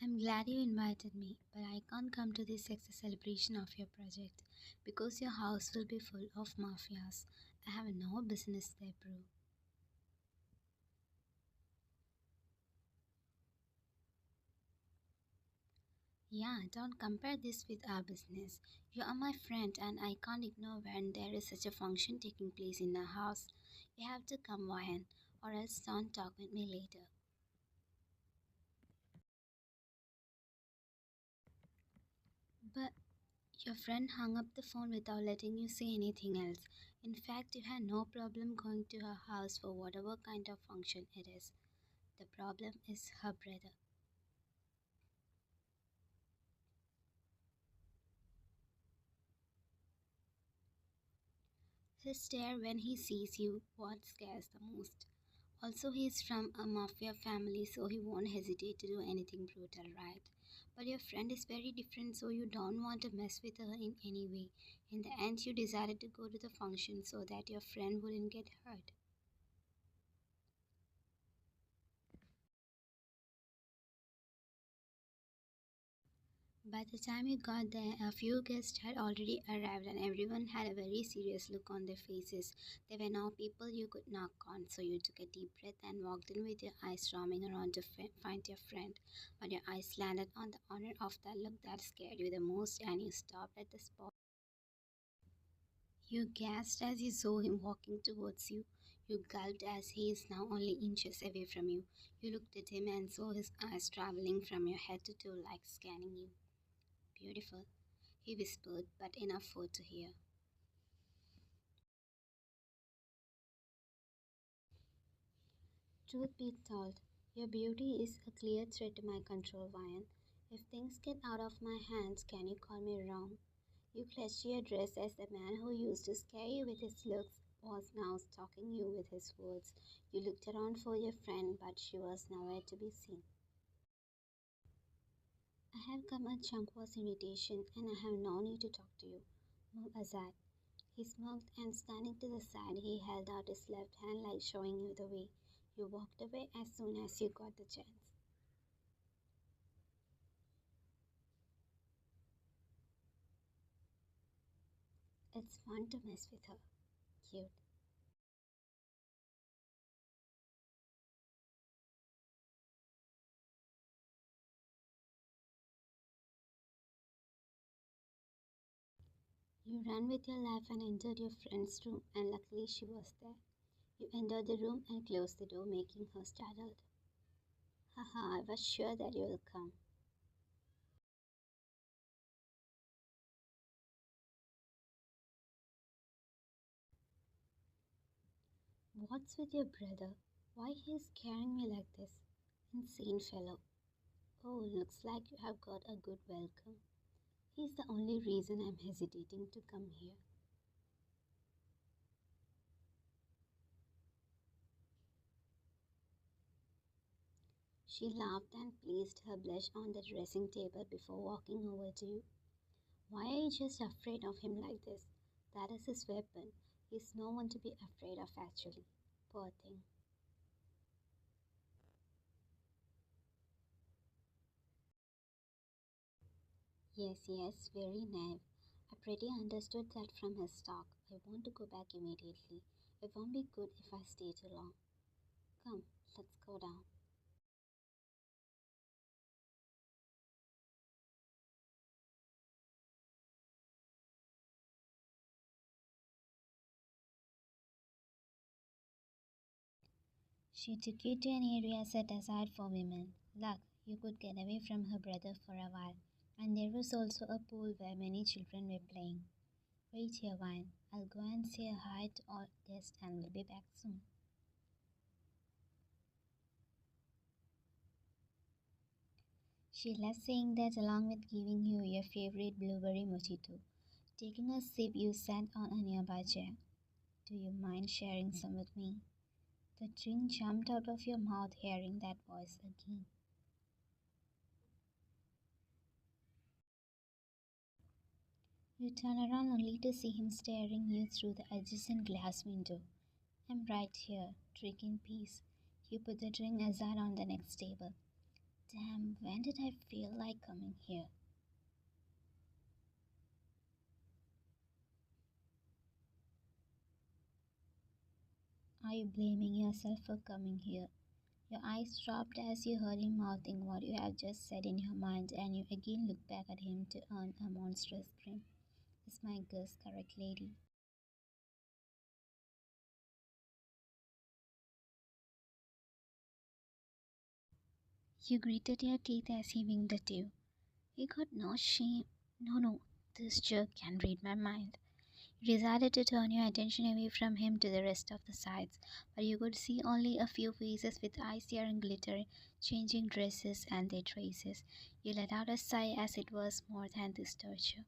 I'm glad you invited me, but I can't come to this success celebration of your project because your house will be full of mafias. I have no business there, bro. Yeah, don't compare this with our business. You are my friend, and I can't ignore when there is such a function taking place in our house. You have to come, Ryan, or else don't talk with me later. But your friend hung up the phone without letting you say anything else. In fact, you had no problem going to her house for whatever kind of function it is. The problem is her brother. His stare when he sees you, what scares the most. Also, he's from a mafia family, so he won't hesitate to do anything brutal, right? But your friend is very different, so you don't want to mess with her in any way. In the end, you decided to go to the function so that your friend wouldn't get hurt. By the time you got there, a few guests had already arrived and everyone had a very serious look on their faces. They were now people you could knock on, so you took a deep breath and walked in with your eyes roaming around to find your friend. But your eyes landed on the owner of that look that scared you the most and you stopped at the spot. You gasped as you saw him walking towards you. You gulped as he is now only inches away from you. You looked at him and saw his eyes traveling from your head to toe like scanning you. Beautiful, he whispered, but enough for her to hear. Truth be told, your beauty is a clear threat to my control, Vian. If things get out of my hands, can you call me wrong? You clutched your dress as the man who used to scare you with his looks was now stalking you with his words. You looked around for your friend, but she was nowhere to be seen. I have come at Shankwa's invitation, and I have no need to talk to you. Move aside. He smirked, and standing to the side, he held out his left hand like showing you the way. You walked away as soon as you got the chance. It's fun to mess with her. Cute. You ran with your life and entered your friend's room, and luckily she was there. You entered the room and closed the door, making her startled. Haha, I was sure that you will come. What's with your brother? Why he is scaring me like this? Insane fellow. Oh, looks like you have got a good welcome. He's the only reason I'm hesitating to come here. She laughed and placed her blush on the dressing table before walking over to you. Why are you just afraid of him like this? That is his weapon. He's no one to be afraid of, actually. Poor thing. Yes, yes, very naive. I pretty understood that from his talk. I want to go back immediately. It won't be good if I stay too long. Come, let's go down. She took you to an area set aside for women. Luck, you could get away from her brother for a while. And there was also a pool where many children were playing. Wait here, Vine. I'll go and say hi to all guests and we'll be back soon. She left saying that along with giving you your favorite blueberry mojito. Taking a sip, you sat on a nearby chair. Do you mind sharing some with me? The drink jumped out of your mouth hearing that voice again. You turn around only to see him staring you through the adjacent glass window. I'm right here, drinking peace. You put the drink aside on the next table. Damn, when did I feel like coming here? Are you blaming yourself for coming here? Your eyes dropped as you heard him mouthing what you had just said in your mind, and you again looked back at him to earn a monstrous grin. Is my guess correct, lady? You gritted your teeth as he winked at you. He got no shame. No, no, this jerk can read my mind. You decided to turn your attention away from him to the rest of the sights, but you could see only a few faces with eyes searing glitter, changing dresses and their traces. You let out a sigh as it was more than this torture.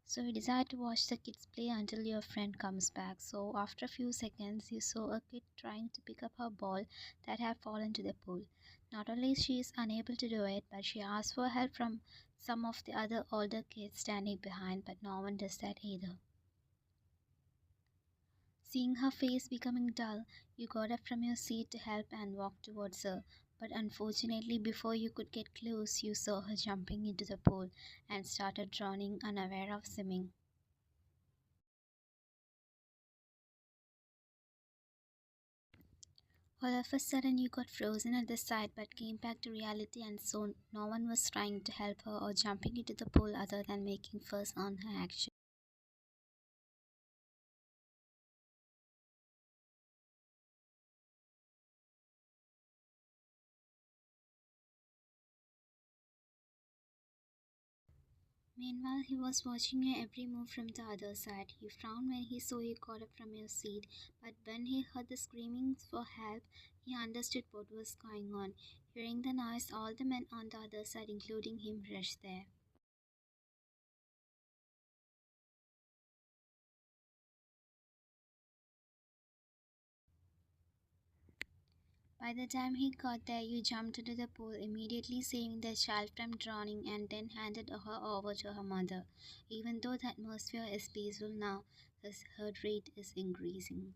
So you decide to watch the kids play until your friend comes back. So after a few seconds, you saw a kid trying to pick up her ball that had fallen to the pool. Not only she is unable to do it, but she asks for help from some of the other older kids standing behind, but no one does that either. Seeing her face becoming dull, you got up from your seat to help and walked towards her. But unfortunately, before you could get close, you saw her jumping into the pool and started drowning, unaware of swimming. All of a sudden, you got frozen at the sight but came back to reality, and so no one was trying to help her or jumping into the pool other than making fuss on her action. Meanwhile, he was watching your every move from the other side. He frowned when he saw you got up from your seat, but when he heard the screaming for help, he understood what was going on. Hearing the noise, all the men on the other side, including him, rushed there. By the time he got there, you jumped into the pool, immediately saving the child from drowning, and then handed her over to her mother. Even though the atmosphere is peaceful now, his heart rate is increasing.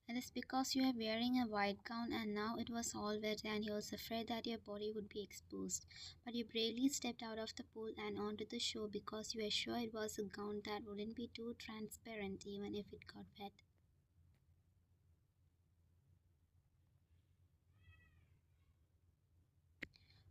It is because you are wearing a white gown and now it was all wet and he was afraid that your body would be exposed. But you bravely stepped out of the pool and onto the shore because you were sure it was a gown that wouldn't be too transparent even if it got wet.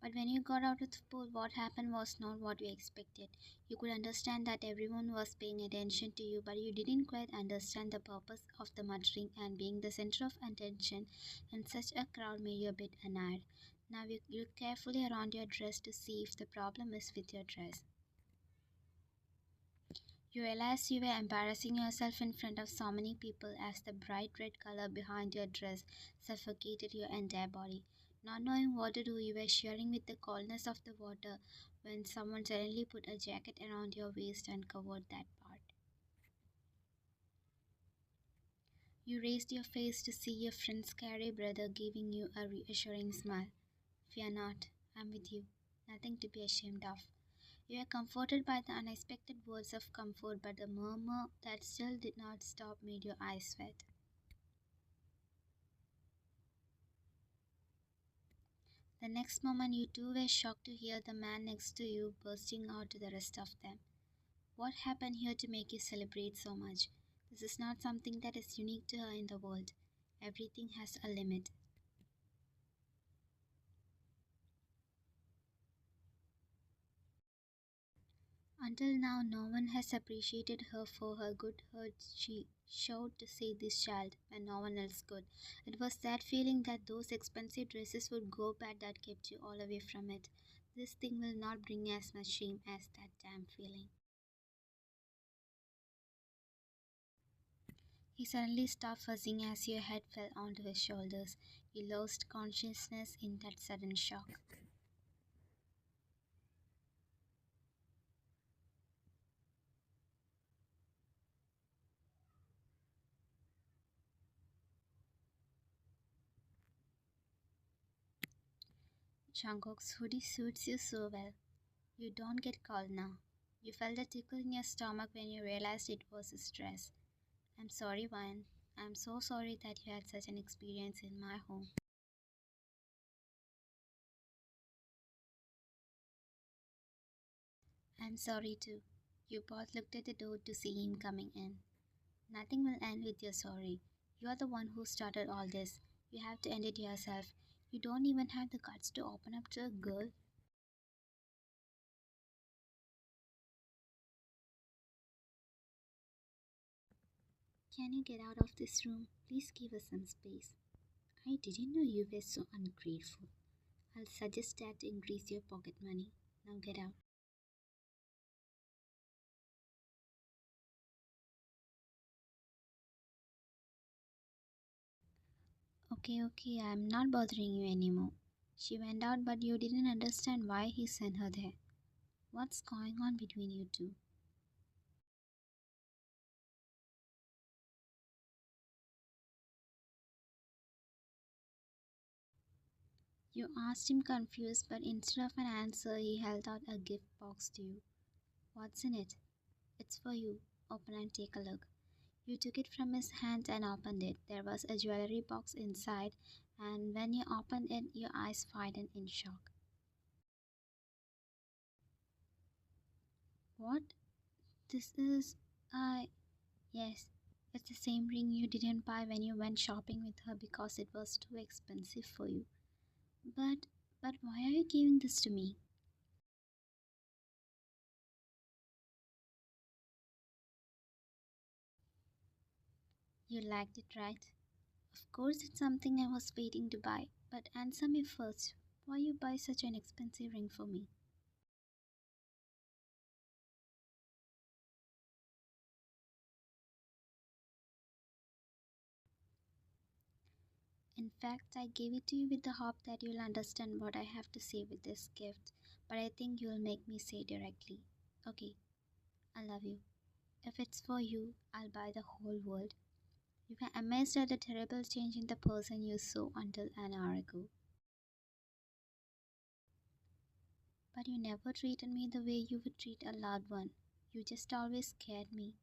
But when you got out of the pool, what happened was not what you expected. You could understand that everyone was paying attention to you, but you didn't quite understand the purpose of the muttering, and being the center of attention in such a crowd made you a bit annoyed. Now you look carefully around your dress to see if the problem is with your dress. You realized you were embarrassing yourself in front of so many people as the bright red color behind your dress suffocated your entire body. Not knowing what to do, you were shivering with the coldness of the water when someone suddenly put a jacket around your waist and covered that part. You raised your face to see your friend's scary brother giving you a reassuring smile. Fear not, I'm with you. Nothing to be ashamed of. You were comforted by the unexpected words of comfort, but the murmur that still did not stop made your eyes wet. The next moment, you too were shocked to hear the man next to you bursting out to the rest of them. What happened here to make you celebrate so much? This is not something that is unique to her in the world. Everything has a limit. Until now, no one has appreciated her for her good heart. She showed to save this child when no one else could. It was that feeling that those expensive dresses would go bad that kept you all away from it. This thing will not bring as much shame as that damn feeling. He suddenly stopped fussing as your head fell onto his shoulders. You lost consciousness in that sudden shock. Jungkook's hoodie suits you so well. You don't get cold now. You felt a tickle in your stomach when you realized it was his dress. I'm sorry, One. I'm so sorry that you had such an experience in my home. I'm sorry too. You both looked at the door to see him coming in. Nothing will end with your sorry. You are the one who started all this. You have to end it yourself. You don't even have the guts to open up to a girl. Can you get out of this room? Please give us some space. I didn't know you were so ungrateful. I'll suggest that to increase your pocket money. Now get out. Okay, okay, I'm not bothering you anymore. She went out, but you didn't understand why he sent her there. What's going on between you two? You asked him confused, but instead of an answer, he held out a gift box to you. What's in it? It's for you. Open and take a look. You took it from his hand and opened it. There was a jewelry box inside, and when you opened it, your eyes widened in shock. What? This is. I. Yes, it's the same ring you didn't buy when you went shopping with her because it was too expensive for you. But. But why are you giving this to me? You liked it, right? Of course, it's something I was waiting to buy. But answer me first. Why you buy such an expensive ring for me? In fact, I gave it to you with the hope that you'll understand what I have to say with this gift, but I think you'll make me say directly. Okay, I love you. If it's for you, I'll buy the whole world. You were amazed at the terrible change in the person you saw until an hour ago. But you never treated me the way you would treat a loved one. You just always scared me.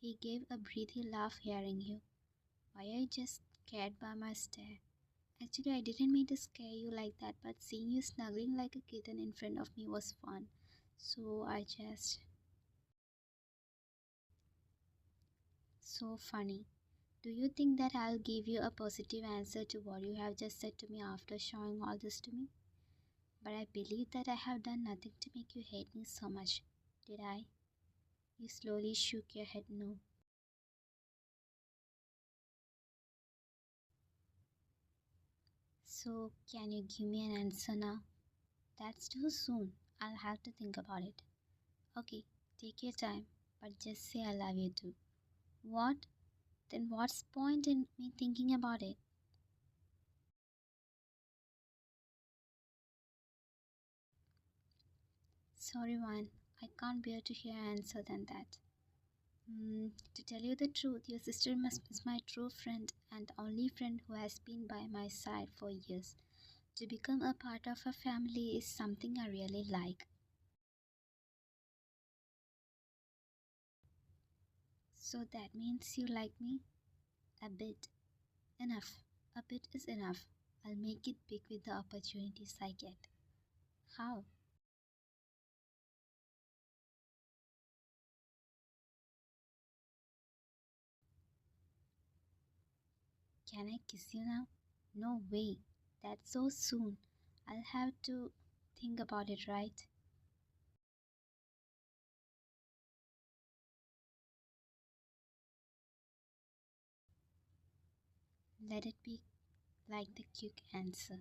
He gave a breathy laugh hearing you. Why are you just scared by my stare? Actually, I didn't mean to scare you like that, but seeing you snuggling like a kitten in front of me was fun. So I just. So funny. Do you think that I'll give you a positive answer to what you have just said to me after showing all this to me? But I believe that I have done nothing to make you hate me so much. Did I? You slowly shook your head no. So, can you give me an answer now? That's too soon. I'll have to think about it. Okay, take your time, but just say I love you too. What? Then what's point in me thinking about it? Sorry, One. I can't bear to hear an answer than that. To tell you the truth, your sister must is my true friend and the only friend who has been by my side for years. To become a part of a family is something I really like. So that means you like me? A bit. Enough. A bit is enough. I'll make it big with the opportunities I get. How? Can I kiss you now? No way. That's so soon. I'll have to think about it, right? Let it be like the quick answer.